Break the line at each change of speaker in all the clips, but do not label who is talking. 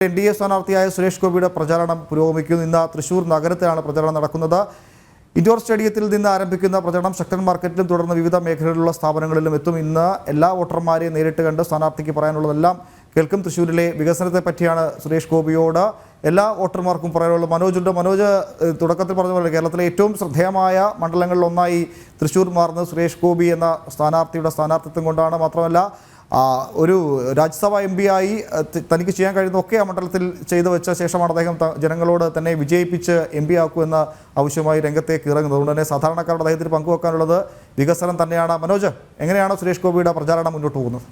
NDA സ്ഥാനാർത്ഥിയായ Suresh ഗോപിയുടെ പ്രചാരണം പുരോഗമിക്കുന്നു. ഇന്ന് തൃശൂർ നഗരത്തിലാണ് പ്രചാരണം നടക്കുന്നത്. ഇൻഡോർ സ്റ്റേഡിയത്തിൽ നിന്ന് ആരംഭിക്കുന്ന പ്രചരണം ശക്തൻ മാർക്കറ്റിലും തുടർന്ന് വിവിധ മേഖലകളിലുള്ള സ്ഥാപനങ്ങളിലും എത്തും. ഇന്ന് എല്ലാ വോട്ടർമാരെയും നേരിട്ട് കണ്ട് സ്ഥാനാർത്ഥിക്ക് പറയാനുള്ളതെല്ലാം കേൾക്കും. തൃശ്ശൂരിലെ വികസനത്തെ പറ്റിയാണ് സുരേഷ് ഗോപിയോട് എല്ലാ വോട്ടർമാർക്കും പറയാനുള്ളത്. മനോജുണ്ട്. മനോജ്, തുടക്കത്തിൽ പറഞ്ഞ പോലെ കേരളത്തിലെ ഏറ്റവും ശ്രദ്ധേയമായ മണ്ഡലങ്ങളിലൊന്നായി തൃശ്ശൂർ മാറുന്നത് സുരേഷ് ഗോപി എന്ന സ്ഥാനാർത്ഥിയുടെ സ്ഥാനാർത്ഥിത്വം കൊണ്ടാണ്. മാത്രമല്ല ഒരു രാജ്യസഭാ MP ആയി തനിക്ക് ചെയ്യാൻ കഴിയുന്നതൊക്കെ ആ മണ്ഡലത്തിൽ ചെയ്തു വെച്ച ശേഷമാണ് അദ്ദേഹം ജനങ്ങളോട് തന്നെ വിജയിപ്പിച്ച് MP ആക്കുമെന്ന ആവശ്യമായി രംഗത്തേക്ക് ഇറങ്ങുന്നത്. അതുകൊണ്ട് തന്നെ സാധാരണക്കാരുടെ അദ്ദേഹത്തിന് പങ്കുവെക്കാനുള്ളത് വികസനം തന്നെയാണ്. മനോജ്, എങ്ങനെയാണ് സുരേഷ് ഗോപിയുടെ പ്രചാരണം മുന്നോട്ട് പോകുന്നത്?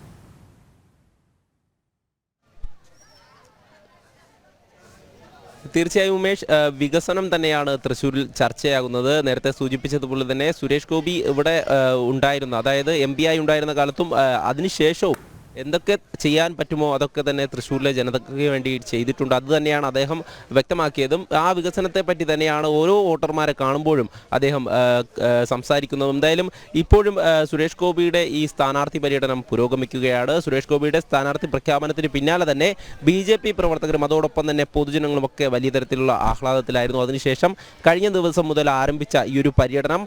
തീർച്ചയായും ഉമേഷ്, വികസനം തന്നെയാണ് തൃശ്ശൂരിൽ ചർച്ചയാകുന്നത്. നേരത്തെ സൂചിപ്പിച്ചതുപോലെ തന്നെ സുരേഷ് ഗോപി ഇവിടെ ഉണ്ടായിരുന്ന, അതായത് MP ആയി ഉണ്ടായിരുന്ന കാലത്തും അതിനുശേഷവും എന്തൊക്കെ ചെയ്യാൻ പറ്റുമോ അതൊക്കെ തന്നെ തൃശ്ശൂരിലെ ജനതയ്ക്ക് വേണ്ടി ചെയ്തിട്ടുണ്ട്. അത് തന്നെയാണ് അദ്ദേഹം വ്യക്തമാക്കിയതും. ആ വികസനത്തെ പറ്റി തന്നെയാണ് ഓരോ വോട്ടർമാരെ കാണുമ്പോഴും അദ്ദേഹം സംസാരിക്കുന്നതും. എന്തായാലും ഇപ്പോഴും സുരേഷ് ഗോപിയുടെ ഈ സ്ഥാനാർത്ഥി പര്യടനം പുരോഗമിക്കുകയാണ്. സുരേഷ് ഗോപിയുടെ സ്ഥാനാർത്ഥി പ്രഖ്യാപനത്തിന് പിന്നാലെ തന്നെ BJP പ്രവർത്തകരും അതോടൊപ്പം തന്നെ പൊതുജനങ്ങളുമൊക്കെ വലിയ തരത്തിലുള്ള ആഹ്ലാദത്തിലായിരുന്നു. അതിനുശേഷം കഴിഞ്ഞ ദിവസം മുതൽ ആരംഭിച്ച ഈ ഒരു പര്യടനം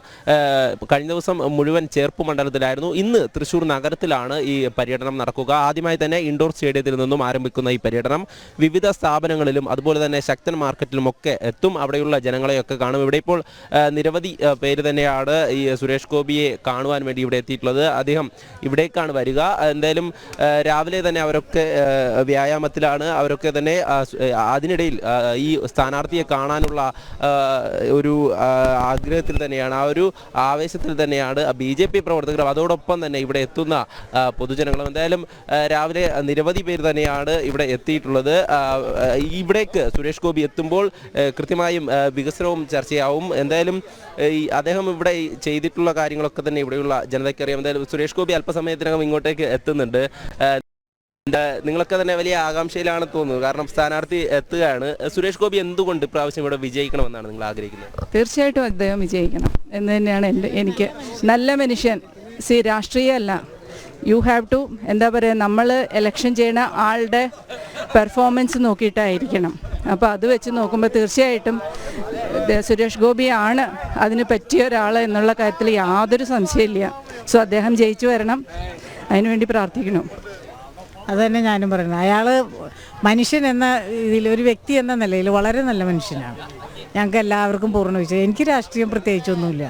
കഴിഞ്ഞ ദിവസം മുഴുവൻ ചേർപ്പ് മണ്ഡലത്തിലായിരുന്നു. ഇന്ന് തൃശ്ശൂർ നഗരത്തിലാണ് ഈ പര്യടനം നടക്കുക. ആദ്യമായി തന്നെ ഇൻഡോർ സ്റ്റേഡിയത്തിൽ നിന്നും ആരംഭിക്കുന്ന ഈ പര്യടനം വിവിധ സ്ഥാപനങ്ങളിലും അതുപോലെ തന്നെ ശക്തൻ മാർക്കറ്റിലുമൊക്കെ എത്തും. അവിടെയുള്ള ജനങ്ങളെയൊക്കെ കാണും. ഇവിടെ ഇപ്പോൾ നിരവധി പേര് തന്നെയാണ് ഈ സുരേഷ് ഗോപിയെ കാണുവാൻ വേണ്ടി ഇവിടെ എത്തിയിട്ടുള്ളത്. അദ്ദേഹം ഇവിടേക്കാണ് വരിക. എന്തായാലും രാവിലെ തന്നെ അവരൊക്കെ വ്യായാമത്തിലാണ്. അവരൊക്കെ തന്നെ അതിനിടയിൽ ഈ സ്ഥാനാർത്ഥിയെ കാണാനുള്ള ഒരു ആഗ്രഹത്തിൽ തന്നെയാണ്, ആ ഒരു ആവേശത്തിൽ തന്നെയാണ് BJP പ്രവർത്തകരും അതോടൊപ്പം തന്നെ ഇവിടെ എത്തുന്ന പൊതുജനങ്ങളും. എന്തായാലും രാവിലെ നിരവധി പേര് തന്നെയാണ് ഇവിടെ എത്തിയിട്ടുള്ളത്. ഇവിടേക്ക് സുരേഷ് ഗോപി എത്തുമ്പോൾ കൃത്യമായും വികസനവും ചർച്ചയാവും. എന്തായാലും അദ്ദേഹം ഇവിടെ ചെയ്തിട്ടുള്ള കാര്യങ്ങളൊക്കെ തന്നെ ഇവിടെയുള്ള ജനതയ്ക്കറിയാം. എന്തായാലും സുരേഷ് ഗോപി അല്പസമയത്തിനകം ഇങ്ങോട്ടേക്ക് എത്തുന്നുണ്ട്. നിങ്ങളൊക്കെ തന്നെ വലിയ ആകാംക്ഷയിലാണ് തോന്നുന്നത്, കാരണം സ്ഥാനാർത്ഥി എത്തുകയാണ്. സുരേഷ് ഗോപി എന്തുകൊണ്ട് ഇപ്രാവശ്യം ഇവിടെ വിജയിക്കണമെന്നാണ് നിങ്ങൾ ആഗ്രഹിക്കുന്നത്?
തീർച്ചയായിട്ടും അദ്ദേഹം വിജയിക്കണം എന്ന് തന്നെയാണ് എനിക്ക്. നല്ല മനുഷ്യൻ, രാഷ്ട്രീയമല്ല, യു ഹാവ് ടു, എന്താ പറയുക, നമ്മൾ ഇലക്ഷൻ ചെയ്യുന്ന ആളുടെ പെർഫോമൻസ് നോക്കിയിട്ടായിരിക്കണം. അപ്പോൾ അത് വെച്ച് നോക്കുമ്പോൾ തീർച്ചയായിട്ടും സുരേഷ് ഗോപിയാണ് അതിന് പറ്റിയ ഒരാൾ എന്നുള്ള കാര്യത്തിൽ യാതൊരു സംശയമില്ല. സോ അദ്ദേഹം ജയിച്ചു വരണം, അതിനുവേണ്ടി പ്രാർത്ഥിക്കണം.
അതുതന്നെ ഞാനും പറയുന്നത്. അയാൾ മനുഷ്യൻ എന്ന ഇതിൽ, ഒരു വ്യക്തി എന്ന നിലയിൽ വളരെ നല്ല മനുഷ്യനാണ്. ഞങ്ങൾക്ക് എല്ലാവർക്കും പൂർണ്ണ വിശ്വാസം. എനിക്ക് രാഷ്ട്രീയം പ്രത്യേകിച്ചൊന്നുമില്ല.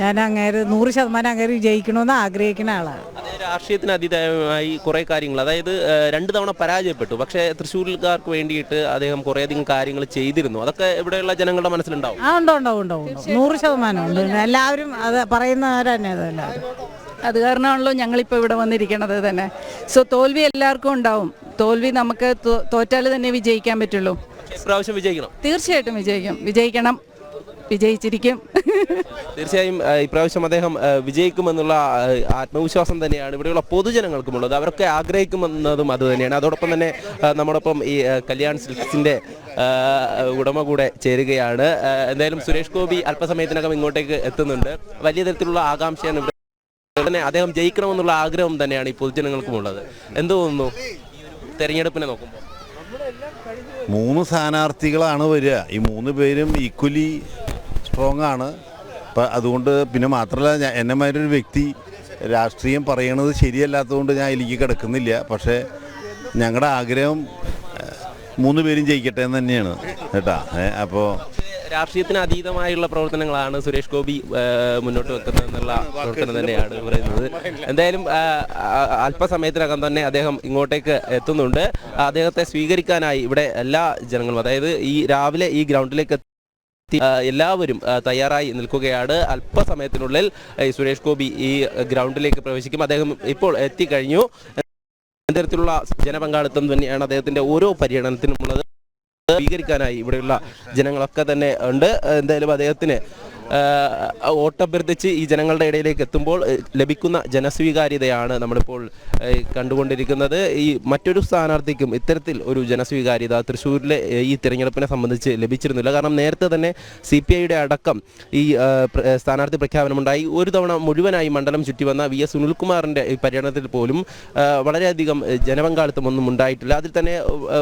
ഞാൻ അങ്ങേര് 100% അങ്ങേര് വിജയിക്കണമെന്ന് ആഗ്രഹിക്കുന്ന ആളാണ്.
രാഷ്ട്രീയത്തിന് അതീതമായി കുറേ കാര്യങ്ങൾ, അതായത് 2 തവണ പരാജയപ്പെട്ടു, പക്ഷേ തൃശ്ശൂർക്കാർക്ക് വേണ്ടിയിട്ട് അദ്ദേഹം കുറേയധികം കാര്യങ്ങൾ ചെയ്തിരുന്നു. അതൊക്കെ ഇവിടെയുള്ള ജനങ്ങളുടെ മനസ്സിലുണ്ടാവും.
ഉണ്ടാവും 100% ഉണ്ട്. എല്ലാവരും അത് പറയുന്നവർ തന്നെ. അതെല്ലാവരും
അത് കാരണമാണല്ലോ ഞങ്ങളിപ്പോൾ ഇവിടെ വന്നിരിക്കണത് തന്നെ. സോ തോൽവി എല്ലാവർക്കും ഉണ്ടാവും. തോൽവി നമുക്ക് തോറ്റാൽ തന്നെ വിജയിക്കാൻ പറ്റുള്ളൂ.
ഇപ്രാവശ്യം വിജയിക്കണം.
തീർച്ചയായിട്ടും വിജയിക്കണം, വിജയിച്ചിരിക്കും.
തീർച്ചയായും ഇപ്രാവശ്യം അദ്ദേഹം വിജയിക്കുമെന്നുള്ള ആത്മവിശ്വാസം തന്നെയാണ് ഇവിടെയുള്ള പൊതുജനങ്ങൾക്കുമുള്ളത്. അവരൊക്കെ ആഗ്രഹിക്കുമെന്നതും അത് തന്നെയാണ്. അതോടൊപ്പം തന്നെ നമ്മോടൊപ്പം ഈ കല്യാൺ സിൽക്സിൻ്റെ ഉടമ കൂടെ ചേരുകയാണ്. എന്തായാലും സുരേഷ് ഗോപി അല്പസമയത്തിനകം ഇങ്ങോട്ടേക്ക് എത്തുന്നുണ്ട്. വലിയ തരത്തിലുള്ള ആകാംക്ഷയാണ് ഇവിടെ തന്നെ. അദ്ദേഹം ജയിക്കണമെന്നുള്ള ആഗ്രഹം തന്നെയാണ് ഈ പൊതുജനങ്ങൾക്കുമുള്ളത്. എന്ത് തോന്നുന്നു തെരഞ്ഞെടുപ്പിനെ നോക്കുമ്പോൾ?
3 സ്ഥാനാർത്ഥികളാണ് വരിക. ഈ 3 പേരും ഈക്വലി സ്ട്രോങ് ആണ്. അപ്പം അതുകൊണ്ട്, പിന്നെ മാത്രമല്ല, എന്നെമാരൊരു വ്യക്തി രാഷ്ട്രീയം പറയണത് ശരിയല്ലാത്തതുകൊണ്ട് ഞാൻ ഇതിലേക്ക് കിടക്കുന്നില്ല. പക്ഷേ ഞങ്ങളുടെ ആഗ്രഹം 3 പേരും ജയിക്കട്ടെ എന്ന് തന്നെയാണ് കേട്ടാ. അപ്പോൾ
രാഷ്ട്രീയത്തിന് അതീതമായുള്ള പ്രവർത്തനങ്ങളാണ് സുരേഷ് ഗോപി മുന്നോട്ട് വെക്കുന്നതെന്നുള്ള പ്രവർത്തനം തന്നെയാണ് പറയുന്നത്. എന്തായാലും അല്പസമയത്തിനകം തന്നെ അദ്ദേഹം ഇങ്ങോട്ടേക്ക് എത്തുന്നുണ്ട്. അദ്ദേഹത്തെ സ്വീകരിക്കാനായി ഇവിടെ എല്ലാ ജനങ്ങളും, അതായത് ഈ രാവിലെ ഈ ഗ്രൗണ്ടിലേക്ക് എല്ലാവരും തയ്യാറായി നിൽക്കുകയാണ്. അല്പസമയത്തിനുള്ളിൽ സുരേഷ് ഗോപി ഈ ഗ്രൗണ്ടിലേക്ക് പ്രവേശിക്കും. അദ്ദേഹം ഇപ്പോൾ എത്തിക്കഴിഞ്ഞു. തരത്തിലുള്ള ജനപങ്കാളിത്തം തന്നെയാണ് അദ്ദേഹത്തിൻ്റെ ഓരോ പര്യടനത്തിനുമുള്ളത്. സ്വീകരിക്കാനായി ഇവിടെയുള്ള ജനങ്ങളൊക്കെ തന്നെ ഉണ്ട്. എന്തായാലും അദ്ദേഹത്തിന് വോട്ടഭ്യർത്ഥിച്ച് ഈ ജനങ്ങളുടെ ഇടയിലേക്ക് എത്തുമ്പോൾ ലഭിക്കുന്ന ജനസ്വീകാര്യതയാണ് നമ്മളിപ്പോൾ കണ്ടുകൊണ്ടിരിക്കുന്നത്. ഈ മറ്റൊരു സ്ഥാനാർത്ഥിക്കും ഇത്തരത്തിൽ ഒരു ജനസ്വീകാര്യത തൃശ്ശൂരിലെ ഈ തിരഞ്ഞെടുപ്പിനെ സംബന്ധിച്ച് ലഭിച്ചിരുന്നില്ല. കാരണം നേരത്തെ തന്നെ CPIയുടെ അടക്കം ഈ സ്ഥാനാർത്ഥി പ്രഖ്യാപനമുണ്ടായി. ഒരു തവണ മുഴുവനായി മണ്ഡലം ചുറ്റി വന്ന VS സുനിൽകുമാറിൻ്റെ ഈ പര്യടനത്തിൽ പോലും വളരെയധികം ജനപങ്കാളിത്തമൊന്നും ഉണ്ടായിട്ടില്ല. അതിൽ തന്നെ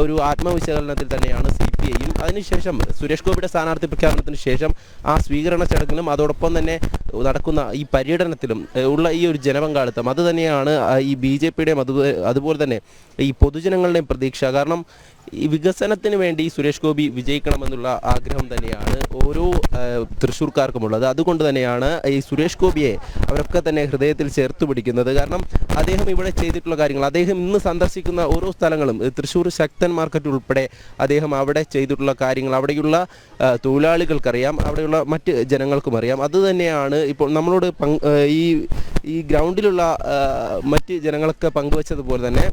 ഒരു ആത്മവിശകലനത്തിൽ തന്നെയാണ് CPIയും. അതിനുശേഷം സുരേഷ് ഗോപിയുടെ സ്ഥാനാർത്ഥി പ്രഖ്യാപനത്തിന് ശേഷം ആ സ്വീകരണ ചടങ്ങിലും അതോടൊപ്പം തന്നെ നടക്കുന്ന ഈ പര്യടനത്തിലും ഉള്ള ഈ ഒരു ജനപങ്കാളിത്തം അത് തന്നെയാണ് ഈ BJPയുടെയും അതുപോലെ തന്നെ ഈ പൊതുജനങ്ങളുടെയും പ്രതീക്ഷ. കാരണം ഈ വികസനത്തിന് വേണ്ടി സുരേഷ് ഗോപി വിജയിക്കണമെന്നുള്ള ആഗ്രഹം തന്നെയാണ് ഓരോ തൃശ്ശൂർക്കാർക്കുമുള്ളത്. അതുകൊണ്ട് തന്നെയാണ് ഈ സുരേഷ് ഗോപിയെ അവരൊക്കെ തന്നെ ഹൃദയത്തിൽ ചേർത്ത് പിടിക്കുന്നത്. കാരണം അദ്ദേഹം ഇവിടെ ചെയ്തിട്ടുള്ള കാര്യങ്ങൾ, അദ്ദേഹം ഇന്ന് സന്ദർശിക്കുന്ന ഓരോ സ്ഥലങ്ങളും, തൃശ്ശൂർ ശക്തൻ മാർക്കറ്റ് ഉൾപ്പെടെ അദ്ദേഹം അവിടെ ചെയ്തിട്ടുള്ള കാര്യങ്ങൾ അവിടെയുള്ള തൊഴിലാളികൾക്കറിയാം, അവിടെയുള്ള മറ്റ് ജനങ്ങൾക്കും അറിയാം. അതുതന്നെയാണ് ഇപ്പോൾ നമ്മളോട് ഈ ഗ്രൗണ്ടിലുള്ള മറ്റ് ജനങ്ങളൊക്കെ പങ്കുവച്ചതുപോലെ തന്നെ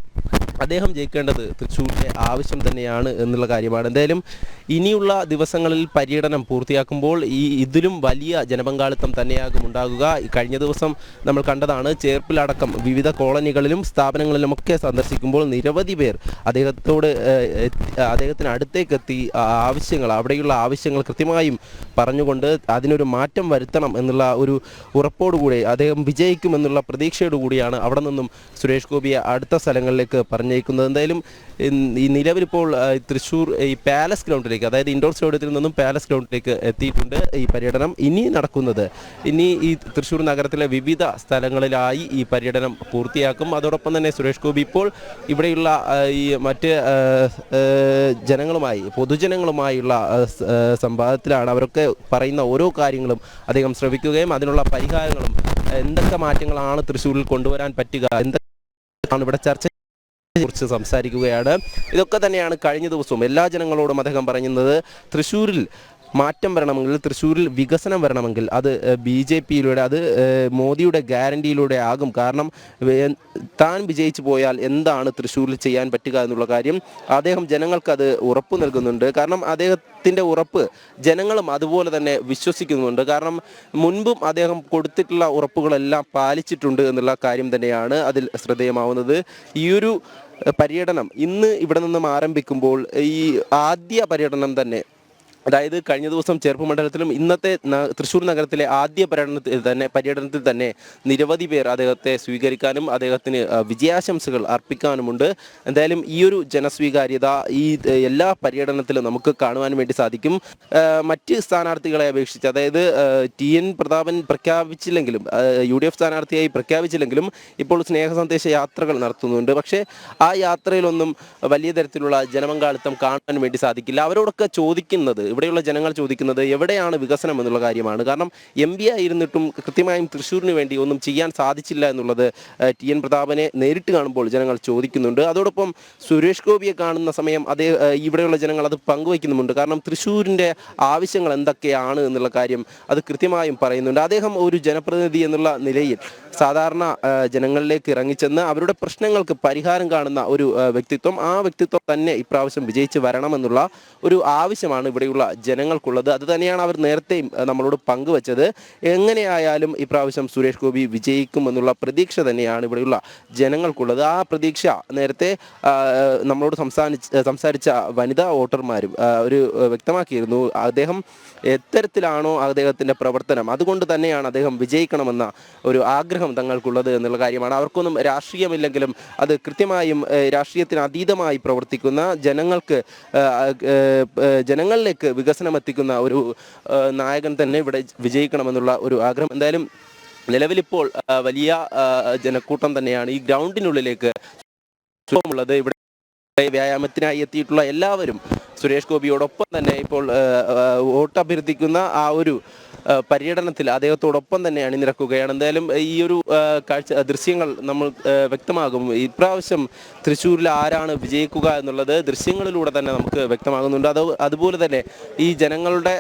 അദ്ദേഹം ജയിക്കേണ്ടത് തൃശ്ശൂരിലെ ആവശ്യം തന്നെയാണ് എന്നുള്ള കാര്യമാണ്. എന്തായാലും ഇനിയുള്ള ദിവസങ്ങളിൽ പര്യടനം പൂർത്തിയാക്കുമ്പോൾ ഇതിലും വലിയ ജനപങ്കാളിത്തം തന്നെയാകും ഉണ്ടാകുക. കഴിഞ്ഞ ദിവസം നമ്മൾ കണ്ടതാണ്, ചേർപ്പിലടക്കം വിവിധ കോളനികളിലും സ്ഥാപനങ്ങളിലുമൊക്കെ സന്ദർശിക്കുമ്പോൾ നിരവധി പേർ അദ്ദേഹത്തിന് അടുത്തേക്കെത്തി ആവശ്യങ്ങൾ, അവിടെയുള്ള ആവശ്യങ്ങൾ കൃത്യമായും പറഞ്ഞുകൊണ്ട് അതിനൊരു മാറ്റം വരുത്തണം എന്നുള്ള ഒരു ഉറപ്പോടുകൂടി അദ്ദേഹം വിജയിക്കുമെന്നുള്ള പ്രതീക്ഷയോടുകൂടിയാണ് അവിടെ നിന്നും സുരേഷ് ഗോപിയെ അടുത്ത സ്ഥലങ്ങളിലേക്ക് പറഞ്ഞേക്കുന്നത്. എന്തായാലും ഈ നിലവിലിപ്പോൾ തൃശ്ശൂർ ഈ പാലസ് ഗ്രൗണ്ടിലേക്ക്, അതായത് ഇൻഡോർ സ്റ്റേഡിയത്തിൽ നിന്നും പാലസ് ഗ്രൗണ്ടിലേക്ക് എത്തിയിട്ടുണ്ട് ഈ പര്യടനം. ഇനി നടക്കുന്നത് ഈ തൃശ്ശൂർ നഗരത്തിലെ വിവിധ സ്ഥലങ്ങളിലായി ഈ പര്യടനം പൂർത്തിയാക്കും. അതോടൊപ്പം തന്നെ സുരേഷ് ഗോപി ഇപ്പോൾ ഇവിടെയുള്ള ഈ മറ്റ് പൊതുജനങ്ങളുമായുള്ള സംവാദത്തിലാണ്. അവരൊക്കെ പറയുന്ന ഓരോ കാര്യങ്ങളും അദ്ദേഹം ശ്രവിക്കുകയും അതിനുള്ള പരിഹാരങ്ങളും എന്തൊക്കെ മാറ്റങ്ങളാണ് തൃശ്ശൂരിൽ കൊണ്ടുവരാൻ പറ്റുക, എന്തൊക്കെയാണ് ഇവിടെ ചർച്ച കുറിച്ച് സംസാരിക്കുകയാണ്. ഇതൊക്കെ തന്നെയാണ് കഴിഞ്ഞ ദിവസവും എല്ലാ ജനങ്ങളോടും അദ്ദേഹം പറയുന്നത്. തൃശ്ശൂരിൽ മാറ്റം വരണമെങ്കിൽ, തൃശ്ശൂരിൽ വികസനം വരണമെങ്കിൽ അത് BJPയിലൂടെ, അത് മോദിയുടെ ഗ്യാരണ്ടിയിലൂടെ ആകും. കാരണം താൻ വിജയിച്ചു പോയാൽ എന്താണ് തൃശ്ശൂരിൽ ചെയ്യാൻ പറ്റുക എന്നുള്ള കാര്യം അദ്ദേഹം ജനങ്ങൾക്കത് ഉറപ്പ് നൽകുന്നുണ്ട്. കാരണം അദ്ദേഹത്തിൻ്റെ ഉറപ്പ് ജനങ്ങളും അതുപോലെ തന്നെ വിശ്വസിക്കുന്നുണ്ട്. കാരണം മുൻപും അദ്ദേഹം കൊടുത്തിട്ടുള്ള ഉറപ്പുകളെല്ലാം പാലിച്ചിട്ടുണ്ട് എന്നുള്ള കാര്യം തന്നെയാണ് അതിൽ ശ്രദ്ധേയമാവുന്നത്. ഈയൊരു പര്യടനം ഇന്ന് ഇവിടെ നിന്നും ആരംഭിക്കുമ്പോൾ ഈ ആദ്യ പര്യടനം തന്നെ, അതായത് കഴിഞ്ഞ ദിവസം ചേർപ്പ് മണ്ഡലത്തിലും ഇന്നത്തെ തൃശ്ശൂർ നഗരത്തിലെ ആദ്യ പര്യടനത്തിൽ തന്നെ നിരവധി പേർ അദ്ദേഹത്തെ സ്വീകരിക്കാനും അദ്ദേഹത്തിന് വിജയാശംസകൾ അർപ്പിക്കാനുമുണ്ട്. എന്തായാലും ഈ ഒരു ജനസ്വീകാര്യത ഈ എല്ലാ പര്യടനത്തിലും നമുക്ക് കാണുവാൻ വേണ്ടി സാധിക്കും. മറ്റ് സ്ഥാനാർത്ഥികളെ അപേക്ഷിച്ച്, അതായത് TN പ്രതാപൻ പ്രഖ്യാപിച്ചില്ലെങ്കിലും, UDF സ്ഥാനാർത്ഥിയായി പ്രഖ്യാപിച്ചില്ലെങ്കിലും ഇപ്പോൾ സ്നേഹസന്ദേശ യാത്രകൾ നടത്തുന്നുണ്ട്. പക്ഷേ ആ യാത്രയിലൊന്നും വലിയ തരത്തിലുള്ള ജനപങ്കാളിത്തം കാണാൻ വേണ്ടി സാധിക്കില്ല. അവരോടൊക്കെ ചോദിക്കുന്നത്, ഇവിടെയുള്ള ജനങ്ങൾ ചോദിക്കുന്നത് എവിടെയാണ് വികസനം എന്നുള്ള കാര്യമാണ്. കാരണം MP ആയിരുന്നിട്ടും കൃത്യമായും തൃശ്ശൂരിന് വേണ്ടി ഒന്നും ചെയ്യാൻ സാധിച്ചില്ല എന്നുള്ളത് TN പ്രതാപനെ നേരിട്ട് കാണുമ്പോൾ ജനങ്ങൾ ചോദിക്കുന്നുണ്ട്. അതോടൊപ്പം സുരേഷ് ഗോപിയെ കാണുന്ന സമയം ഇവിടെയുള്ള ജനങ്ങൾ അത് പങ്കുവയ്ക്കുന്നുമുണ്ട്. കാരണം തൃശ്ശൂരിൻ്റെ ആവശ്യങ്ങൾ എന്തൊക്കെയാണ് എന്നുള്ള കാര്യം അത് കൃത്യമായും പറയുന്നുണ്ട്. അദ്ദേഹം ഒരു ജനപ്രതിനിധി എന്നുള്ള നിലയിൽ സാധാരണ ജനങ്ങളിലേക്ക് ഇറങ്ങിച്ചെന്ന് അവരുടെ പ്രശ്നങ്ങൾക്ക് പരിഹാരം കാണുന്ന ഒരു വ്യക്തിത്വം, ആ വ്യക്തിത്വം തന്നെ ഇപ്രാവശ്യം വിജയിച്ച് വരണമെന്നുള്ള ഒരു ആവശ്യമാണ് ഇവിടെയുള്ള ജനങ്ങൾക്കുള്ളത്. അത് തന്നെയാണ് അവർ നേരത്തെയും നമ്മളോട് പങ്കുവച്ചത്. എങ്ങനെയായാലും ഇപ്രാവശ്യം സുരേഷ് ഗോപി വിജയിക്കുമെന്നുള്ള പ്രതീക്ഷ തന്നെയാണ് ഇവിടെയുള്ള ജനങ്ങൾക്കുള്ളത്. ആ പ്രതീക്ഷ നേരത്തെ നമ്മളോട് സംസാരിച്ച വനിതാ വോട്ടർമാരും ഒരു വ്യക്തമാക്കിയിരുന്നു. അദ്ദേഹം എത്തരത്തിലാണോ അദ്ദേഹത്തിൻ്റെ പ്രവർത്തനം, അതുകൊണ്ട് തന്നെയാണ് അദ്ദേഹം വിജയിക്കണമെന്ന ഒരു ആഗ്രഹം തങ്ങൾക്കുള്ളത് എന്നുള്ള കാര്യമാണ്. അവർക്കൊന്നും രാഷ്ട്രീയമില്ലെങ്കിലും അത് കൃത്യമായും രാഷ്ട്രീയത്തിന് അതീതമായി പ്രവർത്തിക്കുന്ന ജനങ്ങളിലേക്ക് വികസനം എത്തിക്കുന്ന ഒരു നായകൻ തന്നെ ഇവിടെ വിജയിക്കണമെന്നുള്ള ഒരു ആഗ്രഹം. എന്തായാലും നിലവിലിപ്പോൾ വലിയ ജനക്കൂട്ടം തന്നെയാണ് ഈ ഗ്രൗണ്ടിനുള്ളിലേക്ക് ഉള്ളത്. ഇവിടെ വ്യായാമത്തിനായി എത്തിയിട്ടുള്ള എല്ലാവരും സുരേഷ് ഗോപിയോടൊപ്പം തന്നെ ഇപ്പോൾ വോട്ട് അഭ്യർത്ഥിക്കുന്ന ആ ഒരു പര്യടനത്തിൽ അദ്ദേഹത്തോടൊപ്പം തന്നെ അണിനിരക്കുകയാണ്. എന്തായാലും ഈ ഒരു ദൃശ്യങ്ങൾ നമ്മൾ വ്യക്തമാകും. ഇപ്രാവശ്യം തൃശ്ശൂരിൽ ആരാണ് വിജയിക്കുക എന്നുള്ളത് ദൃശ്യങ്ങളിലൂടെ തന്നെ നമുക്ക് വ്യക്തമാകുന്നുണ്ട്. അതുപോലെ തന്നെ ഈ ജനങ്ങളുടെ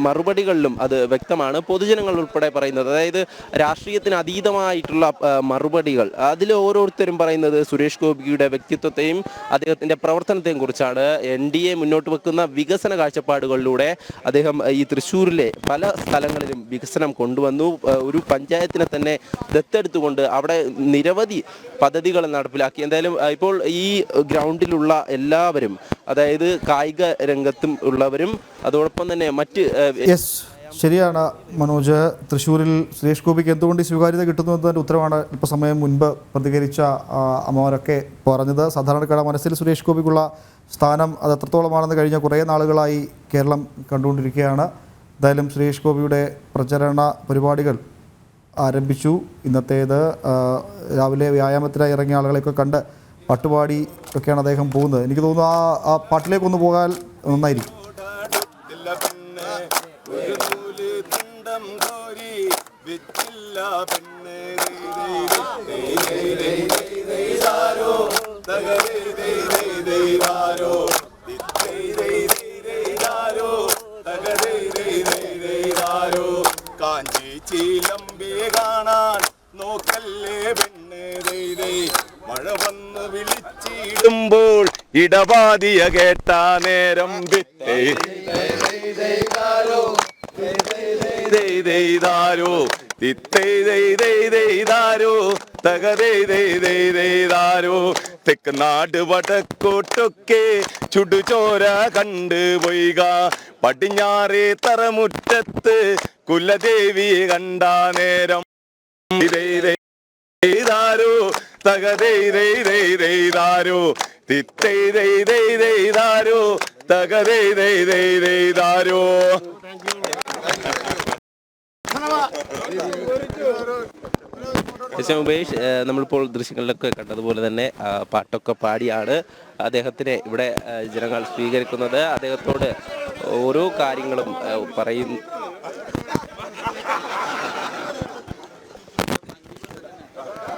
മറുപടികളിലും അത് വ്യക്തമാണ്. പൊതുജനങ്ങൾ ഉൾപ്പെടെ പറയുന്നത്, അതായത് രാഷ്ട്രീയത്തിന് അതീതമായിട്ടുള്ള മറുപടികൾ, അതിൽ ഓരോരുത്തരും പറയുന്നത് സുരേഷ് ഗോപിയുടെ വ്യക്തിത്വത്തെയും അദ്ദേഹത്തിൻ്റെ പ്രവർത്തനത്തെയും കുറിച്ചാണ്. NDA മുന്നോട്ട് വെക്കുന്ന വികസന കാഴ്ചപ്പാടുകളിലൂടെ അദ്ദേഹം ഈ തൃശ്ശൂരിലെ പല സ്ഥലങ്ങളിലും വികസനം കൊണ്ടുവന്നു. ഒരു പഞ്ചായത്തിനെ തന്നെ ദത്തെടുത്തുകൊണ്ട് അവിടെ നിരവധി പദ്ധതികൾ നടപ്പിലാക്കി. എന്തായാലും ഇപ്പോൾ ഈ ഗ്രൗണ്ടിലുള്ള എല്ലാവരും, അതായത് കായിക രംഗത്തും ഉള്ളവരും അതോടൊപ്പം തന്നെ മറ്റ്
യെസ്, ശരിയാണ് മനോജ്. തൃശ്ശൂരിൽ സുരേഷ് ഗോപിക്ക് എന്തുകൊണ്ട് ഈ സ്വീകാര്യത കിട്ടുന്നു എന്നതിൻ്റെ ഉത്തരവാണ് ഇപ്പോൾ സമയം മുൻപ് പ്രതികരിച്ച അമ്മമാരൊക്കെ പറഞ്ഞത്. സാധാരണക്കാരുടെ മനസ്സിൽ സുരേഷ് ഗോപിക്കുള്ള സ്ഥാനം അത് എത്രത്തോളമാണെന്ന് കഴിഞ്ഞ കുറേ നാളുകളായി കേരളം കണ്ടുകൊണ്ടിരിക്കുകയാണ്. എന്തായാലും സുരേഷ് ഗോപിയുടെ പ്രചരണ പരിപാടികൾ ആരംഭിച്ചു. ഇന്നത്തേത് രാവിലെ വ്യായാമത്തിനായി ഇറങ്ങിയ ആളുകളെയൊക്കെ കണ്ട് പാട്ടുപാടി ഒക്കെയാണ് അദ്ദേഹം പോകുന്നത്. എനിക്ക് തോന്നുന്നു ആ പാട്ടിലേക്കൊന്ന് പോകാൻ നന്നായിരിക്കും.
കാഞ്ചി ചീലമ്പേ കാണാൻ നോക്കല്ലേ പെണ്ണ് മഴ വന്ന് വിളിച്ചിടുമ്പോൾ ഇടപാതിയ കേട്ടാ നേരം തെക്ക് നാട് വടക്കോട്ടൊക്കെ ചുടുചോര കണ്ടുപോയിക പടിഞ്ഞാറേ തറമുറ്റത്ത് കുലദേവിയെ കണ്ടാ നേരം ോ തകതോ തിത്തൈതൈതൈതൈതാരോ തകതൈതൈതൈതൈതാരോ.
ഉപേഷ്, നമ്മളിപ്പോൾ ദൃശ്യങ്ങളിലൊക്കെ കണ്ടതുപോലെ തന്നെ പാട്ടൊക്കെ പാടിയാണ് അദ്ദേഹത്തിനെ ഇവിടെ ജനങ്ങൾ സ്വീകരിക്കുന്നത്. അദ്ദേഹത്തോട് ഓരോ കാര്യങ്ങളും പറയുന്നു.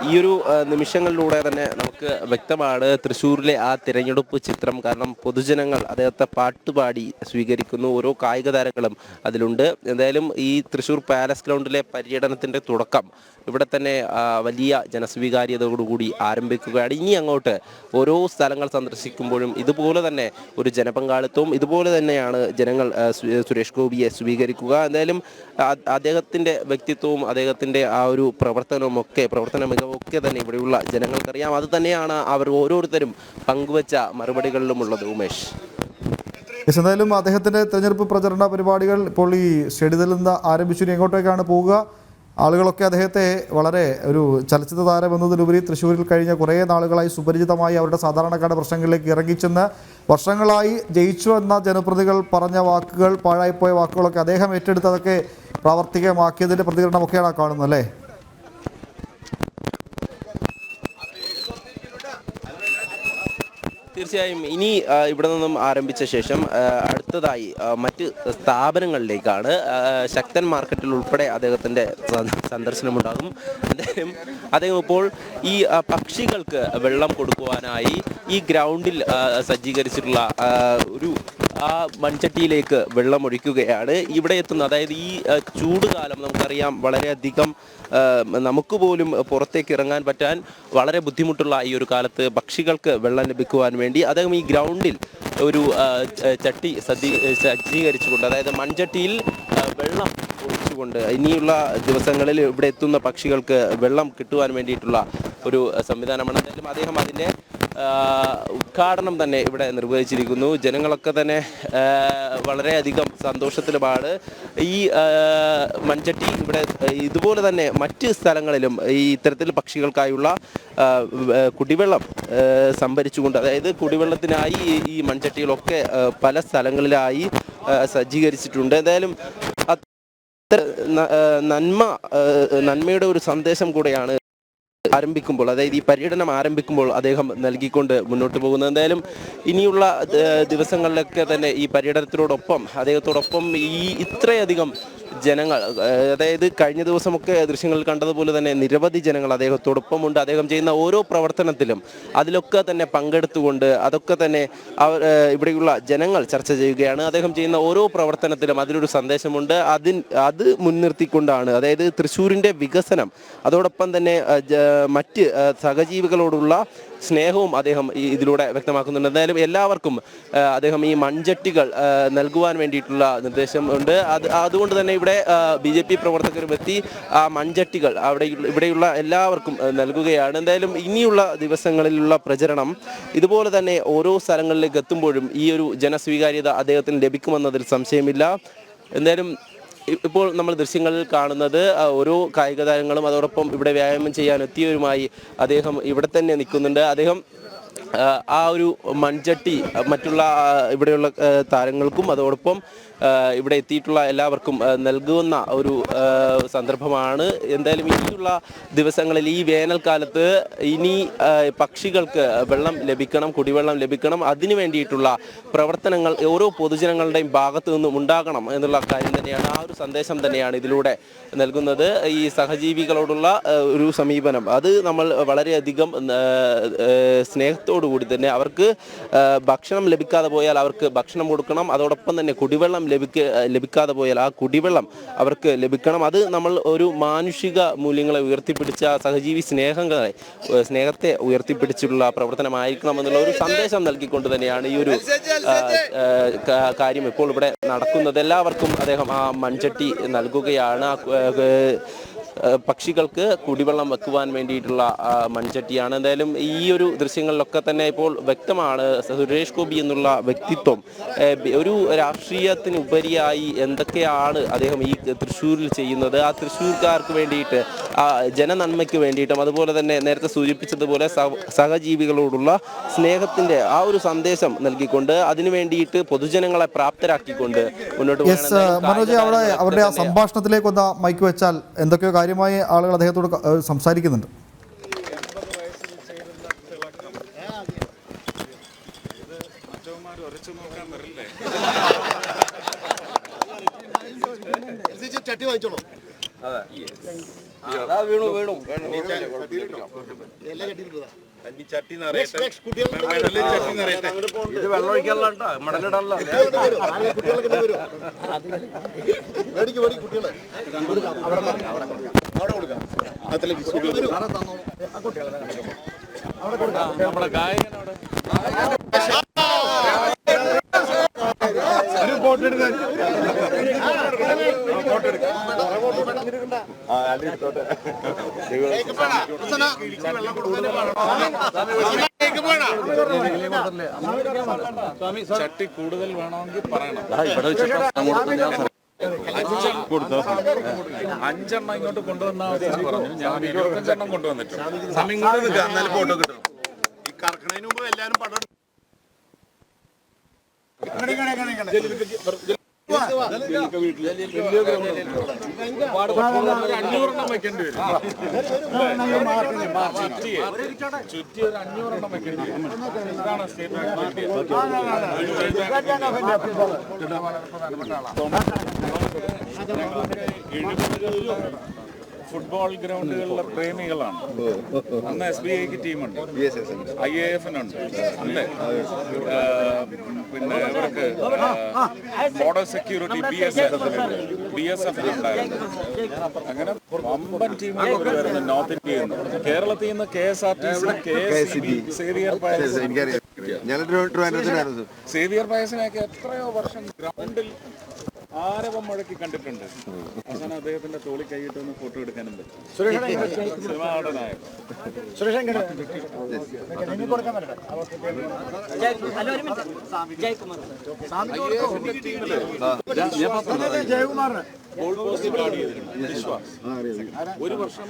ഈ ഒരു നിമിഷങ്ങളിലൂടെ തന്നെ നമുക്ക് വ്യക്തമാണ് തൃശ്ശൂരിലെ ആ തിരഞ്ഞെടുപ്പ് ചിത്രം. കാരണം പൊതുജനങ്ങൾ അദ്ദേഹത്തെ പാട്ടുപാടി സ്വീകരിക്കുന്നു. ഓരോ കായിക താരങ്ങളും അതിലുണ്ട്. എന്തായാലും ഈ തൃശ്ശൂർ പാലസ് ഗ്രൗണ്ടിലെ പര്യടനത്തിൻ്റെ തുടക്കം ഇവിടെ തന്നെ വലിയ ജനസ്വീകാര്യതയോടുകൂടി ആരംഭിക്കുകയാണ്. ഇനി അങ്ങോട്ട് ഓരോ സ്ഥലങ്ങൾ സന്ദർശിക്കുമ്പോഴും ഇതുപോലെ തന്നെ ഒരു ജനപങ്കാളിത്തവും ഇതുപോലെ തന്നെയാണ് ജനങ്ങൾ സുരേഷ് ഗോപിയെ സ്വീകരിക്കുക. എന്തായാലും അദ്ദേഹത്തിൻ്റെ വ്യക്തിത്വവും അദ്ദേഹത്തിൻ്റെ ആ ഒരു പ്രവർത്തന മികവൊക്കെ തന്നെ ഇവിടെയുള്ള ജനങ്ങൾക്കറിയാം. അത് തന്നെയാണ് അവർ ഓരോരുത്തരും പങ്കുവച്ച മറുപടികളിലുമുള്ളത്. ഉമേഷ്,
എന്തായാലും അദ്ദേഹത്തിൻ്റെ തെരഞ്ഞെടുപ്പ് പ്രചരണ പരിപാടികൾ ഇപ്പോൾ ഈ സ്റ്റേഡിയത്തിൽ നിന്ന് ആരംഭിച്ചു. എങ്ങോട്ടേക്കാണ് പോവുക? ആളുകളൊക്കെ അദ്ദേഹത്തെ വളരെ ഒരു ചലച്ചിത്ര താരം എന്നതിലുപരി തൃശ്ശൂരിൽ കഴിഞ്ഞ കുറേ നാളുകളായി സുപരിചിതമായി അവരുടെ സാധാരണക്കാരുടെ പ്രശ്നങ്ങളിലേക്ക് ഇറങ്ങിച്ചെന്ന് വർഷങ്ങളായി ജയിച്ചു എന്ന ജനപ്രതിനിധികൾ പറഞ്ഞ വാക്കുകൾ, പാഴായിപ്പോയ വാക്കുകളൊക്കെ അദ്ദേഹം ഏറ്റെടുത്തതൊക്കെ പ്രാവർത്തികമാക്കിയതിൻ്റെ പ്രതികരണമൊക്കെയാണ് കാണുന്നത്, അല്ലേ?
തീർച്ചയായും ഇനി ഇവിടെ നിന്നും ആരംഭിച്ച ശേഷം അടുത്തതായി മറ്റ് സ്ഥാപനങ്ങളിലേക്കാണ്. ശക്തൻ മാർക്കറ്റിൽ ഉൾപ്പെടെ അദ്ദേഹത്തിൻ്റെ സന്ദർശനമുണ്ടാകും. എന്തായാലും അദ്ദേഹം ഇപ്പോൾ ഈ പക്ഷികൾക്ക് വെള്ളം കൊടുക്കുവാനായി ഈ ഗ്രൗണ്ടിൽ സജ്ജീകരിച്ചിട്ടുള്ള ഒരു ആ മൺചട്ടിയിലേക്ക് വെള്ളമൊഴിക്കുകയാണ് ഇവിടെ എത്തുന്നത്. അതായത് ഈ ചൂടുകാലം നമുക്കറിയാം, വളരെയധികം നമുക്ക് പോലും പുറത്തേക്ക് ഇറങ്ങാൻ പറ്റാൻ വളരെ ബുദ്ധിമുട്ടുള്ള ഈ ഒരു കാലത്ത് പക്ഷികൾക്ക് വെള്ളം ലഭിക്കുവാൻ വേണ്ടി അദ്ദേഹം ഈ ഗ്രൗണ്ടിൽ ഒരു ചട്ടി സജ്ജീകരിച്ചുകൊണ്ട്, അതായത് മൺചട്ടിയിൽ വെള്ളം ഒഴിച്ചുകൊണ്ട് ഇനിയുള്ള ദിവസങ്ങളിൽ ഇവിടെ എത്തുന്ന പക്ഷികൾക്ക് വെള്ളം കിട്ടുവാൻ വേണ്ടിയിട്ടുള്ള ഒരു സംവിധാനമാണ്. എന്തായാലും അദ്ദേഹം അതിൻ്റെ ഉദ്ഘാടനം തന്നെ ഇവിടെ നിർവഹിച്ചിരിക്കുന്നു. ജനങ്ങളൊക്കെ തന്നെ വളരെയധികം സന്തോഷത്തിലുമാണ്. ഈ മൺചട്ടി ഇവിടെ ഇതുപോലെ തന്നെ മറ്റ് സ്ഥലങ്ങളിലും ഈ ഇത്തരത്തിൽ പക്ഷികൾക്കായുള്ള കുടിവെള്ളം സംഭരിച്ചുകൊണ്ട്, അതായത് കുടിവെള്ളത്തിനായി ഈ മൺചട്ടികളൊക്കെ പല സ്ഥലങ്ങളിലായി സജ്ജീകരിച്ചിട്ടുണ്ട്. എന്തായാലും നന്മയുടെ ഒരു സന്ദേശം കൂടെയാണ് ആരംഭിക്കുമ്പോൾ, അതായത് ഈ പര്യടനം ആരംഭിക്കുമ്പോൾ അദ്ദേഹം നൽകിക്കൊണ്ട് മുന്നോട്ട് പോകുന്നത്. എന്തായാലും ഇനിയുള്ള ദിവസങ്ങളിലൊക്കെ തന്നെ ഈ പര്യടനത്തിനോടൊപ്പം അദ്ദേഹത്തോടൊപ്പം ഈ ഇത്രയധികം ജനങ്ങൾ, അതായത് കഴിഞ്ഞ ദിവസമൊക്കെ ദൃശ്യങ്ങളിൽ കണ്ടതുപോലെ തന്നെ നിരവധി ജനങ്ങൾ അദ്ദേഹത്തോടൊപ്പമുണ്ട്. അദ്ദേഹം ചെയ്യുന്ന ഓരോ പ്രവർത്തനത്തിലും അതിലൊക്കെ തന്നെ പങ്കെടുത്തുകൊണ്ട് അതൊക്കെ തന്നെ ഇവിടെയുള്ള ജനങ്ങൾ ചർച്ച ചെയ്യുകയാണ്. അദ്ദേഹം ചെയ്യുന്ന ഓരോ പ്രവർത്തനത്തിലും അതിലൊരു സന്ദേശമുണ്ട്. അത് മുൻനിർത്തിക്കൊണ്ടാണ്, അതായത് തൃശ്ശൂരിൻ്റെ വികസനം, അതോടൊപ്പം തന്നെ മറ്റ് സഹജീവികളോടുള്ള സ്നേഹവും അദ്ദേഹം ഇതിലൂടെ വ്യക്തമാക്കുന്നുണ്ട്. എന്തായാലും എല്ലാവർക്കും അദ്ദേഹം ഈ മൺചട്ടികൾ നൽകുവാൻ വേണ്ടിയിട്ടുള്ള നിർദ്ദേശം ഉണ്ട്. അതുകൊണ്ട് തന്നെ ഇവിടെ ഇവിടെ BJP പ്രവർത്തകരും എത്തി ആ മൺചട്ടികൾ ഇവിടെയുള്ള എല്ലാവർക്കും നൽകുകയാണ്. എന്തായാലും ഇനിയുള്ള ദിവസങ്ങളിലുള്ള പ്രചരണം ഇതുപോലെ തന്നെ ഓരോ സ്ഥലങ്ങളിലേക്ക് എത്തുമ്പോഴും ഈ ഒരു ജനസ്വീകാര്യത അദ്ദേഹത്തിന് ലഭിക്കുമെന്നതിൽ സംശയമില്ല. എന്തായാലും ഇപ്പോൾ നമ്മൾ ദൃശ്യങ്ങളിൽ കാണുന്നത് ഓരോ കായിക താരങ്ങളും അതോടൊപ്പം ഇവിടെ വ്യായാമം ചെയ്യാൻ എത്തിയവരുമായി അദ്ദേഹം ഇവിടെ തന്നെ നിൽക്കുന്നുണ്ട്. അദ്ദേഹം ആ ഒരു മൺചട്ടി മറ്റുള്ള ഇവിടെയുള്ള താരങ്ങൾക്കും അതോടൊപ്പം ഇവിടെ എത്തിയിട്ടുള്ള എല്ലാവർക്കും നൽകുന്ന ഒരു സന്ദർഭമാണ്. എന്തായാലും ഇനിയുള്ള ദിവസങ്ങളിൽ ഈ വേനൽക്കാലത്ത് ഇനി പക്ഷികൾക്ക് വെള്ളം ലഭിക്കണം, കുടിവെള്ളം ലഭിക്കണം, അതിനു വേണ്ടിയിട്ടുള്ള പ്രവർത്തനങ്ങൾ ഓരോ പൊതുജനങ്ങളുടെയും ഭാഗത്തു നിന്നും ഉണ്ടാകണം എന്നുള്ള കാര്യം തന്നെയാണ്, ആ ഒരു സന്ദേശം തന്നെയാണ് ഇതിലൂടെ നൽകുന്നത്. ഈ സഹജീവികളോടുള്ള ഒരു സമീപനം അത് നമ്മൾ വളരെയധികം സ്നേഹത്തോടുകൂടി തന്നെ അവർക്ക് ഭക്ഷണം ലഭിക്കാതെ പോയാൽ അവർക്ക് ഭക്ഷണം കൊടുക്കണം, അതോടൊപ്പം തന്നെ കുടിവെള്ളം ലഭിക്കാതെ പോയാൽ ആ കുടിവെള്ളം അവർക്ക് ലഭിക്കണം. അത് നമ്മൾ ഒരു മാനുഷിക മൂല്യങ്ങളെ ഉയർത്തിപ്പിടിച്ച സഹജീവി സ്നേഹത്തെ ഉയർത്തിപ്പിടിച്ചുള്ള പ്രവർത്തനമായിരിക്കണം എന്നുള്ള ഒരു സന്ദേശം നൽകിക്കൊണ്ട് തന്നെയാണ് ഈ ഒരു കാര്യം ഇപ്പോൾ ഇവിടെ നടക്കുന്നത്. എല്ലാവർക്കും അദ്ദേഹം ആ മൺചട്ടി നൽകുകയാണ്. പക്ഷികൾക്ക് കുടിവെള്ളം വെക്കുവാൻ വേണ്ടിയിട്ടുള്ള മൺചട്ടിയാണ്. എന്തായാലും ഈ ഒരു ദൃശ്യങ്ങളിലൊക്കെ തന്നെ ഇപ്പോൾ വ്യക്തമാണ് സുരേഷ് ഗോപി എന്നുള്ള വ്യക്തിത്വം ഒരു രാഷ്ട്രീയത്തിന് ഉപരിയായി എന്തൊക്കെയാണ് അദ്ദേഹം ഈ തൃശ്ശൂരിൽ ചെയ്യുന്നത്. ആ തൃശ്ശൂർക്കാർക്ക് വേണ്ടിയിട്ട് ആ ജനനന്മയ്ക്ക് വേണ്ടിയിട്ടും അതുപോലെ തന്നെ നേരത്തെ സൂചിപ്പിച്ചതുപോലെ സഹജീവികളോടുള്ള സ്നേഹത്തിൻ്റെ ആ ഒരു സന്ദേശം നൽകിക്കൊണ്ട് അതിനു വേണ്ടിയിട്ട് പൊതുജനങ്ങളെ പ്രാപ്തരാക്കിക്കൊണ്ട് മുന്നോട്ട്
മനോജ്, അവരുടെ ആ സംഭാഷണത്തിലേക്ക് ഒന്ന് മൈക്ക് വെച്ചാൽ എന്തൊക്കെയോ കാര്യമായി ആളുകൾ അദ്ദേഹത്തോട് സംസാരിക്കുന്നുണ്ട്.
ചട്ടി വാങ്ങിച്ചോളൂ.
നമ്മുടെ ഗായകനോട് ചട്ടി കൂടുതൽ വേണമെങ്കിൽ പറയണം. 5 ഇങ്ങോട്ട് കൊണ്ടുവന്നാൽ പറഞ്ഞു. ഞാൻ 25 കൊണ്ടുവന്നിട്ടുണ്ട്.
സമയം കൊണ്ട് നിൽക്കുക, എന്നാലും ഫോട്ടോ കിട്ടും. ഈ കറക്കണതിന് മുമ്പ് എല്ലാവരും പടം
500 വെക്കേണ്ടി വരും. ചുറ്റി ഒരു 500 വെക്കേണ്ടി വരും. ഇതാണ് സ്റ്റേറ്റ് ഫുട്ബോൾ ഗ്രൗണ്ടുകളിലെ പ്രേമികളാണ്. അന്ന് SBIക്ക് ടീമുണ്ട്, IAF-നുണ്ട്, അല്ലേ? പിന്നെ ഇവർക്ക് ബോർഡർ സെക്യൂരിറ്റി BSF-നുണ്ടായിരുന്നു. അങ്ങനെ വമ്പൻ ടീമുകൾ വരുന്നു നോർത്ത് ഇന്ത്യയിൽ നിന്ന്. കേരളത്തിൽ നിന്ന് KSRTC, KSCB, സേവിയർ പയസിനെയൊക്കെ എത്രയോ വർഷം ഗ്രൗണ്ടിൽ ആരവം മുഴക്കി കണ്ടിട്ടുണ്ട്. അവസാനം അദ്ദേഹത്തിന്റെ തോളി കൈയിട്ടൊന്ന് ഫോട്ടോ എടുക്കാനും പറ്റും. സിനിമയുടെ നായകൻ ഒരു വർഷം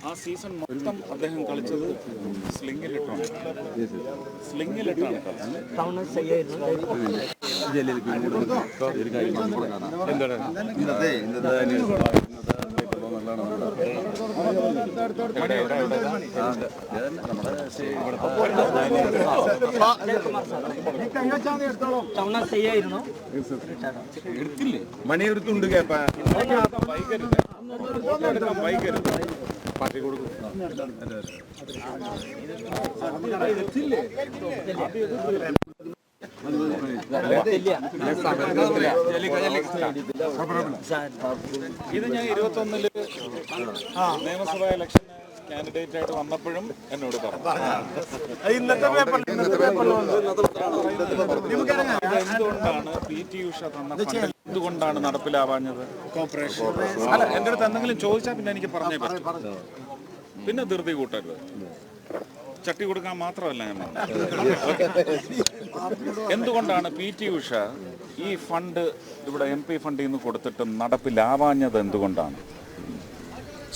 ആ സീസൺ മൊത്തം അദ്ദേഹം കളിച്ചത് സ്ലിങ്ങിലിട്ടാണ് എടുത്തില്ലേ മണിയെടുത്തുണ്ട് കേപ്പാ വൈകരുത് പാർട്ടി കൊടുക്കും. ഇത് ഞാൻ 21 നിയമസഭാ ഇലക്ഷൻ കാൻഡിഡേറ്റ് ആയിട്ട് വന്നപ്പോഴും എന്നോട് പറഞ്ഞു. എന്തുകൊണ്ടാണ് PT ഉഷ തന്ന എന്തുകൊണ്ടാണ് നടപ്പിലാവാഞ്ഞത്? അല്ല, എൻ്റെ അടുത്ത് എന്തെങ്കിലും ചോദിച്ചാൽ പിന്നെ എനിക്ക് പറഞ്ഞേ പറ്റും. പിന്നെ ധൃതി കൂട്ടരുത്. ചട്ടി കൊടുക്കാൻ മാത്രമല്ല ഞാൻ എന്തുകൊണ്ടാണ് PT ഉഷ ഈ ഫണ്ട് ഇവിടെ MP ഫണ്ടിൽ നിന്ന് കൊടുത്തിട്ട് നടപ്പിലാവാഞ്ഞത് എന്തുകൊണ്ടാണ്?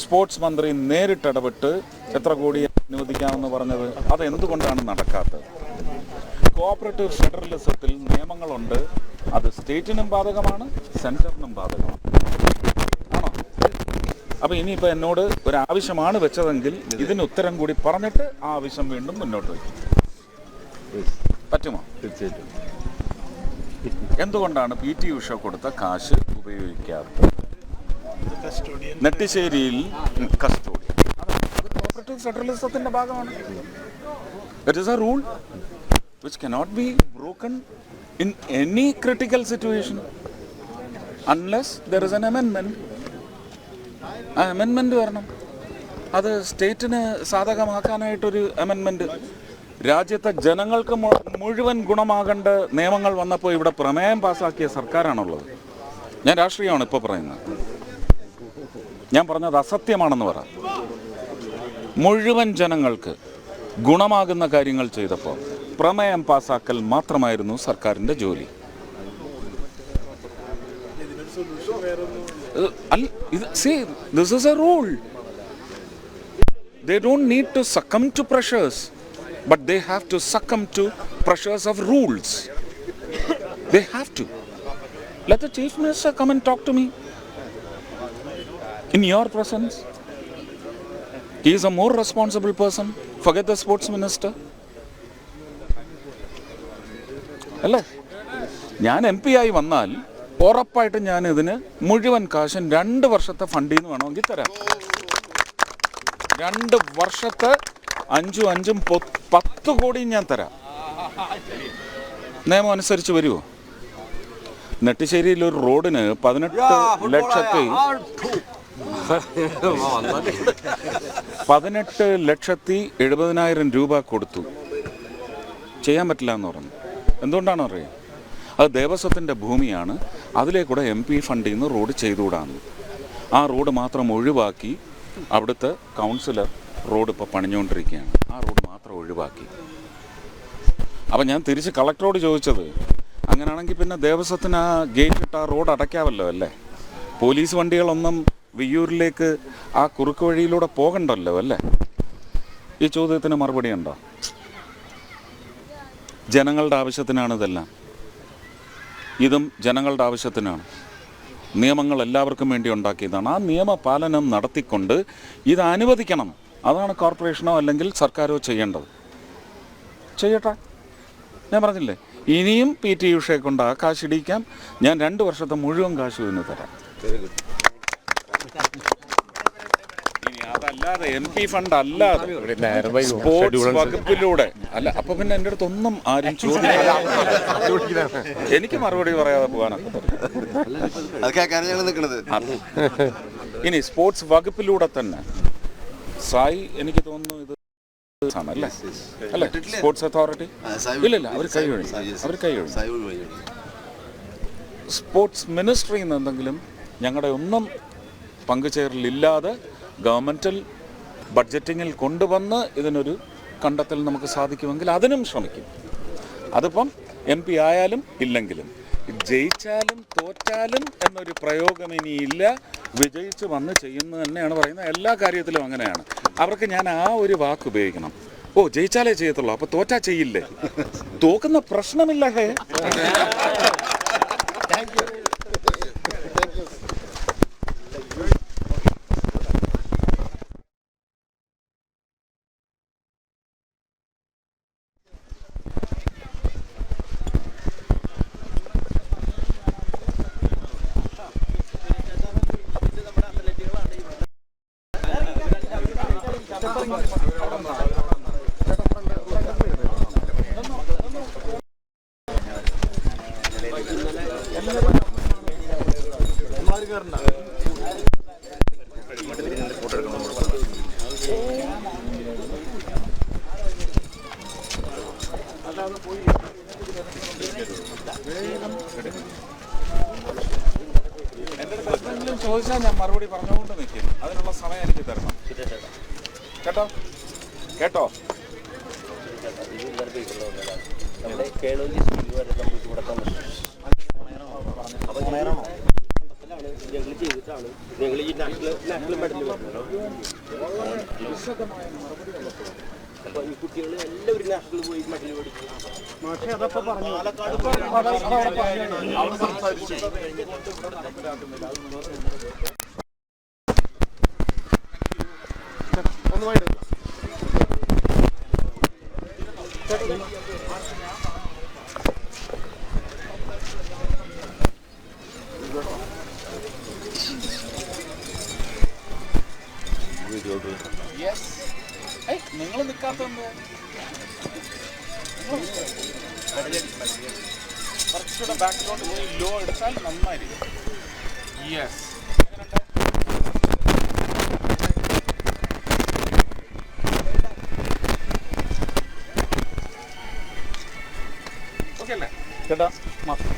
സ്പോർട്സ് മന്ത്രി നേരിട്ടിടപെട്ട് എത്ര കോടി അനുവദിക്കാമെന്ന് പറഞ്ഞത്, അത് എന്തുകൊണ്ടാണ് നടക്കാത്തത്? കോഓപ്പറേറ്റീവ് ഫെഡറലിസത്തിൽ നിയമങ്ങളുണ്ട്, അത് സ്റ്റേറ്റിനും ബാധകമാണ്, സെൻറ്ററിനും ബാധകമാണ്. ആണോ? അപ്പോൾ ഇനിയിപ്പോൾ എന്നോട് ഒരാവശ്യമാണ് വെച്ചതെങ്കിൽ ഇതിന് ഉത്തരം കൂടി പറഞ്ഞിട്ട് ആ ആവശ്യം വീണ്ടും മുന്നോട്ട് വയ്ക്കും. പറ്റുമോ?
തീർച്ചയായിട്ടും.
എന്തുകൊണ്ടാണ് PT ഉഷ കൊടുത്ത കാശ് ഉപയോഗിക്കാത്തത്? നെട്ടിശ്ശേരിയിൽ കസ്റ്റോഡിയൻ, അത് കോഓപ്പറേറ്റീവ് ഫെഡറലിസത്തിന്റെ ഭാഗമാണ്. It is A rule which cannot be broken in any critical situation unless there is an amendment. ആ അമെൻമെൻറ്റ് വരണം. അത് സ്റ്റേറ്റിന് സാധകമാക്കാനായിട്ടൊരു അമെൻമെൻറ്റ്. രാജ്യത്തെ ജനങ്ങൾക്ക് മുഴുവൻ ഗുണമാകേണ്ട നിയമങ്ങൾ വന്നപ്പോൾ ഇവിടെ പ്രമേയം പാസ്സാക്കിയ സർക്കാരാണുള്ളത്. ഞാൻ രാഷ്ട്രീയമാണ് ഇപ്പോൾ പറയുന്നത്. ഞാൻ പറഞ്ഞത് അസത്യമാണെന്ന് പറ. മുഴുവൻ ജനങ്ങൾക്ക് ഗുണമാകുന്ന കാര്യങ്ങൾ ചെയ്തപ്പോൾ പ്രമേയം പാസ്സാക്കൽ മാത്രമായിരുന്നു സർക്കാരിൻ്റെ ജോലി. See, this is a rule. They don't need to succumb to pressures, but they have to succumb to pressures of rules. They have to. Let the Chief Minister come and talk to me in your presence. He is a more responsible person. Forget the Sports Minister. അല്ലേ? ഞാൻ MP ആയി വന്നാൽ ഉറപ്പായിട്ടും ഞാൻ ഇതിന് മുഴുവൻ കാശും 2 വർഷത്തെ ഫണ്ടിൽ നിന്ന് വേണമെങ്കിൽ തരാം. 2 വർഷത്തെ 5-10 കോടിയും ഞാൻ തരാം. നിയമം അനുസരിച്ച് വരുമോ? നെട്ടിശ്ശേരിയിൽ ഒരു റോഡിന് 18,70,000 രൂപ കൊടുത്തു. ചെയ്യാൻ പറ്റില്ല എന്ന് പറഞ്ഞു. എന്തുകൊണ്ടാണോ അറിയാം? അത് ദേവസ്വത്തിൻ്റെ ഭൂമിയാണ്. അതിലേക്കൂടെ MP ഫണ്ടിൽ നിന്ന് റോഡ് ചെയ്തുകൂടാന്ന്. ആ റോഡ് മാത്രം ഒഴിവാക്കി അവിടുത്തെ കൗൺസിലർ റോഡ് ഇപ്പോൾ പണിഞ്ഞുകൊണ്ടിരിക്കുകയാണ്. ആ റോഡ് മാത്രം ഒഴിവാക്കി. അപ്പം ഞാൻ തിരിച്ച് കളക്ടറോട് ചോദിച്ചത്, അങ്ങനെയാണെങ്കിൽ പിന്നെ ദേവസ്വത്തിന് ആ ഗേറ്റ് ഇട്ട് ആ റോഡ് അടയ്ക്കാമല്ലോ അല്ലേ? പോലീസ് വണ്ടികളൊന്നും വിയ്യൂരിലേക്ക് ആ കുറുക്ക് വഴിയിലൂടെ പോകണ്ടല്ലോ അല്ലേ? ഈ ചോദ്യത്തിന് മറുപടി ഉണ്ടോ? ജനങ്ങളുടെ ആവശ്യത്തിനാണ് ഇതെല്ലാം. ഇതും ജനങ്ങളുടെ ആവശ്യത്തിനാണ്. നിയമങ്ങൾ എല്ലാവർക്കും വേണ്ടി ഉണ്ടാക്കിയതാണ്. ആ നിയമപാലനം നടത്തിക്കൊണ്ട് ഇത് അനുവദിക്കണം. അതാണ് കോർപ്പറേഷനോ അല്ലെങ്കിൽ സർക്കാരോ ചെയ്യേണ്ടത്. ചെയ്യട്ടെ. ഞാൻ പറഞ്ഞില്ലേ, ഇനിയും PT ഉഷയെ കൊണ്ട് ആ കാശ് ഇടിക്കാം. ഞാൻ 2 വർഷത്തെ മുഴുവൻ കാശ് ഇതിന് തരാം. ഇനി അതല്ലാതെ MP ഫണ്ട് അല്ലാതെ സ്പോർട്സ് വകുപ്പിലൂടെ അല്ല. അപ്പൊ പിന്നെ എൻ്റെ അടുത്ത് ഒന്നും ആരും ചോദിക്കില്ല. എനിക്ക് മറുപടി പറയാതെ പോകാനൊക്കെ. ഇനി സ്പോർട്സ് വകുപ്പിലൂടെ തന്നെ സായി, എനിക്ക് തോന്നുന്നു ഇത് അല്ലേ അല്ലേ സ്പോർട്സ് അതോറിറ്റി ഇല്ല, അവർ കൈയൊഴി. സ്പോർട്സ് മിനിസ്ട്രിയിൽ നിന്ന് എന്തെങ്കിലും ഞങ്ങളുടെ ഒന്നും പങ്കുചേരലില്ലാതെ ഗവൺമെൻറ്റൽ ബഡ്ജറ്റിങ്ങിൽ കൊണ്ടുവന്ന് ഇതിനൊരു കണ്ടെത്തൽ നമുക്ക് സാധിക്കുമെങ്കിൽ അതിനും ശ്രമിക്കും. അതിപ്പം MP ആയാലും ഇല്ലെങ്കിലും, ജയിച്ചാലും തോറ്റാലും എന്നൊരു പ്രയോഗം ഇനിയില്ല. വിജയിച്ച് വന്ന് ചെയ്യുന്നത് തന്നെയാണ് പറയുന്നത്. എല്ലാ കാര്യത്തിലും അങ്ങനെയാണ്. അവർക്ക് ഞാൻ ആ ഒരു വാക്ക് ഉപയോഗിക്കണം. ഓ, ജയിച്ചാലേ ചെയ്യത്തുള്ളൂ, അപ്പോൾ തോറ്റാ ചെയ്യില്ലേ? തോക്കുന്ന പ്രശ്നമില്ല. ഹേ, വേഗം ചോദിച്ചാൽ ഞാൻ മറുപടി പറഞ്ഞുകൊണ്ട് നിൽക്കും. അതിനുള്ള സമയം എനിക്ക് തരണം. കേട്ടോ കേട്ടോ. നിങ്ങൾ നിൽക്കാത്തത് കുറച്ചുകൂടെ ബാക്കിലോട്ട് പോയി ലോ എടുത്താൽ നന്നായിരിക്കും. യെസ്, ഓക്കെ അല്ലേ ചേട്ടാ? മാത്രം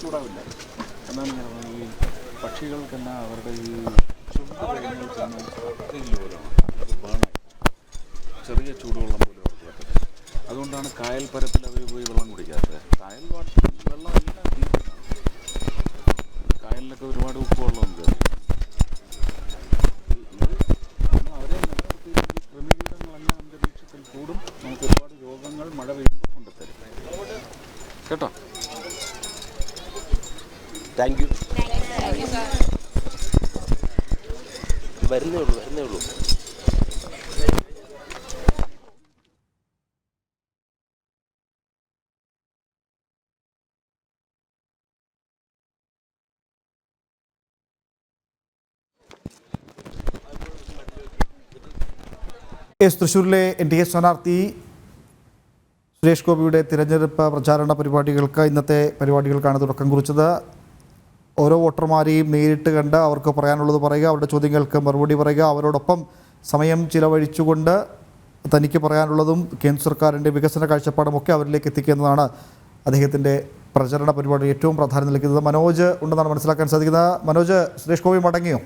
ചൂടാവില്ല. എന്നാണ് ഞാൻ ഈ പക്ഷികൾക്കെല്ലാം അവരുടെ ഈ ചെറിയ ചൂടുവെള്ളം പോലും അവർക്ക് പറ്റും. അതുകൊണ്ടാണ് കായൽ പരപ്പിൽ അവർ പോയി വെള്ളം കുടിക്കാത്തത്. കായൽ വെള്ളം എല്ലാം തീർച്ചയാണ്. കായലിലൊക്കെ ഒരുപാട് ഉപ്പ് വെള്ളമുണ്ട്. അവരെ നിലനിർത്തി ക്രിമികീടങ്ങളെല്ലാം അന്തരീക്ഷത്തിൽ കൂടും. നമുക്ക് ഒരുപാട് രോഗങ്ങൾ മഴ പെയ്യുമ്പോൾ കൊണ്ടുതരും. കേട്ടോ?
Thank you. വരുന്നേ ഉള്ളൂ.
തൃശ്ശൂരിലെ NDA സ്ഥാനാർത്ഥി സുരേഷ് ഗോപിയുടെ തിരഞ്ഞെടുപ്പ് പ്രചാരണ പരിപാടികൾക്ക് ഇന്നത്തെ പരിപാടികൾക്കാണ് തുടക്കം കുറിച്ചത്. ഓരോ വോട്ടർമാരെയും നേരിട്ട് കണ്ട് അവർക്ക് പറയാനുള്ളത് പറയുക, അവരുടെ ചോദ്യങ്ങൾക്ക് മറുപടി പറയുക, അവരോടൊപ്പം സമയം ചിലവഴിച്ചുകൊണ്ട് തനിക്ക് പറയാനുള്ളതും കേന്ദ്ര സർക്കാരിൻ്റെ വികസന കാഴ്ചപ്പാടും ഒക്കെ അവരിലേക്ക് എത്തിക്കുക എന്നതാണ് അദ്ദേഹത്തിൻ്റെ പ്രചരണ പരിപാടി ഏറ്റവും പ്രാധാന്യം നൽകുന്നത്. മനോജ് ഉണ്ടെന്നാണ് മനസ്സിലാക്കാൻ സാധിക്കുന്നത്. മനോജ്, സുരേഷ് ഗോപി മടങ്ങിയോ?